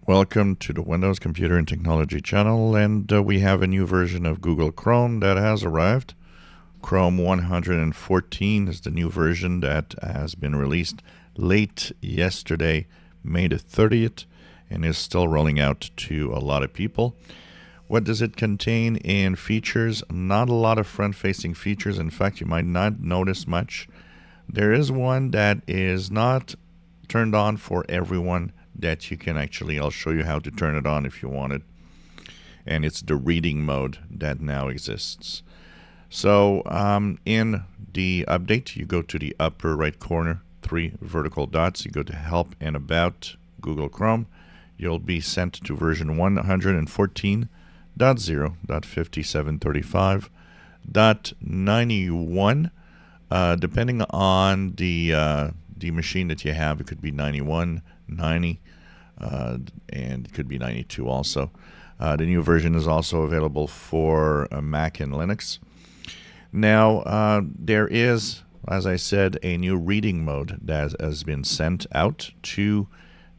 Welcome to the Windows Computer and Technology channel, and we have a new version of Google Chrome that has arrived. Chrome 114 is the new version that has been released late yesterday, May the 30th, and is still rolling out to a lot of people. What does it contain in features? Not a lot of front-facing features. In fact, you might not notice much. There is one that is not turned on for everyone that you can actually, I'll show you how to turn it on if you want it. And it's the reading mode that now exists. So in the update, you go to the upper right corner, 3 vertical dots. You go to Help and About Google Chrome. You'll be sent to version 114.0.5735.91. Depending on the machine that you have, it could be 91, 90, and it could be 92 also. The new version is also available for Mac and Linux. Now, there is, as I said, a new reading mode that has been sent out to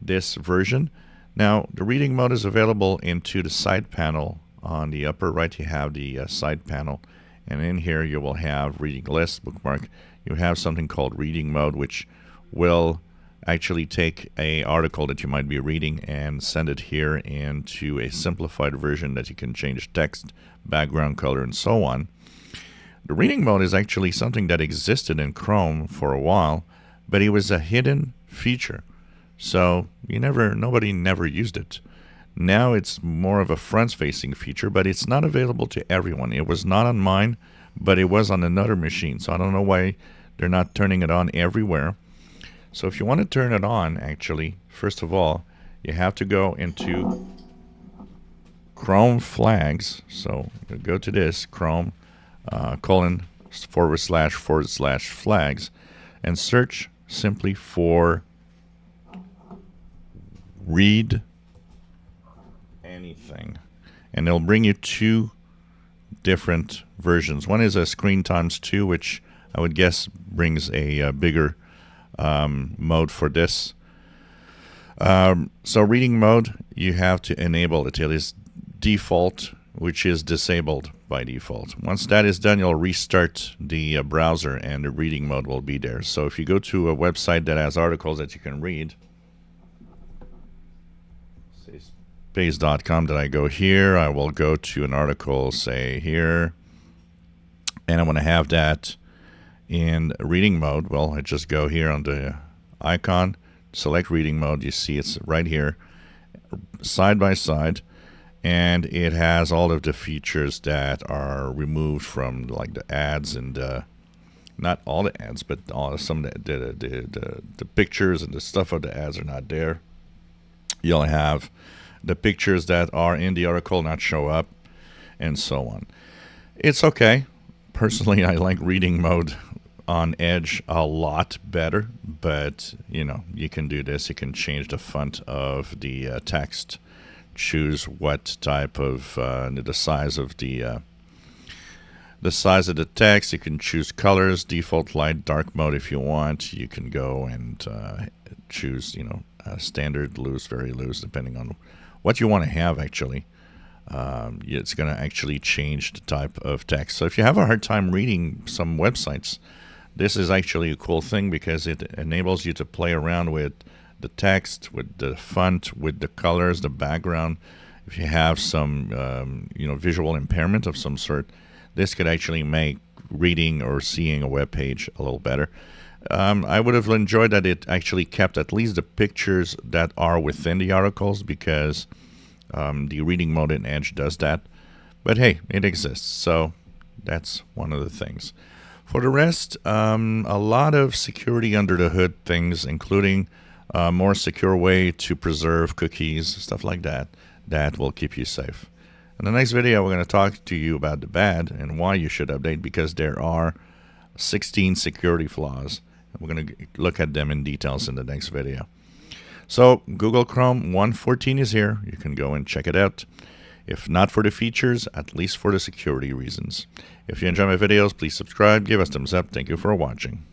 this version. Now, the reading mode is available into the side panel. On the upper right, you have the side panel, and in here you will have reading list, bookmark. You have something called reading mode, which will actually take a article that you might be reading and send it here into a simplified version that you can change text, background color, and so on. The reading mode is actually something that existed in Chrome for a while, but it was a hidden feature, so nobody never used it. Now it's more of a front-facing feature, but it's not available to everyone. It was not on mine, but it was on another machine, so I don't know why they're not turning it on everywhere. So if you want to turn it on, actually, first of all, you have to go into Chrome flags. So you go to this, Chrome, //flags, and search simply for read anything. And it'll bring you 2 different versions. One is a screen times 2, which I would guess brings a bigger mode for this. So reading mode, you have to enable it. It is default, which is disabled by default. Once that is done, you'll restart the browser and the reading mode will be there. So if you go to a website that has articles that you can read, say space.com, that I go here, I will go to an article, say here, and I want to have that in reading mode. Well, I just go here on the icon, select reading mode. You see it's right here, side by side, and it has all of the features that are removed from, like the ads and not all the ads, but some of the pictures and the stuff of the ads are not there. You'll have the pictures that are in the article not show up, and so on. It's okay. Personally, I like reading mode on Edge a lot better, but you can do this. You can change the font of the text, choose what type of the size of the text. You can choose colors, default light, dark mode if you want. You can go and choose standard, loose, very loose, depending on what you want to have. Actually, it's going to actually change the type of text. So if you have a hard time reading some websites, this is actually a cool thing because it enables you to play around with the text, with the font, with the colors, the background. If you have some visual impairment of some sort, this could actually make reading or seeing a web page a little better. I would have enjoyed that it actually kept at least the pictures that are within the articles, because the reading mode in Edge does that. But hey, it exists, so that's one of the things. For the rest, a lot of security under the hood things, including a more secure way to preserve cookies, stuff like that, that will keep you safe. In the next video, we're going to talk to you about the bad and why you should update, because there are 16 security flaws. We're going to look at them in details in the next video. So Google Chrome 114 is here. You can go and check it out. If not for the features, at least for the security reasons. If you enjoy my videos, please subscribe, give us a thumbs up. Thank you for watching.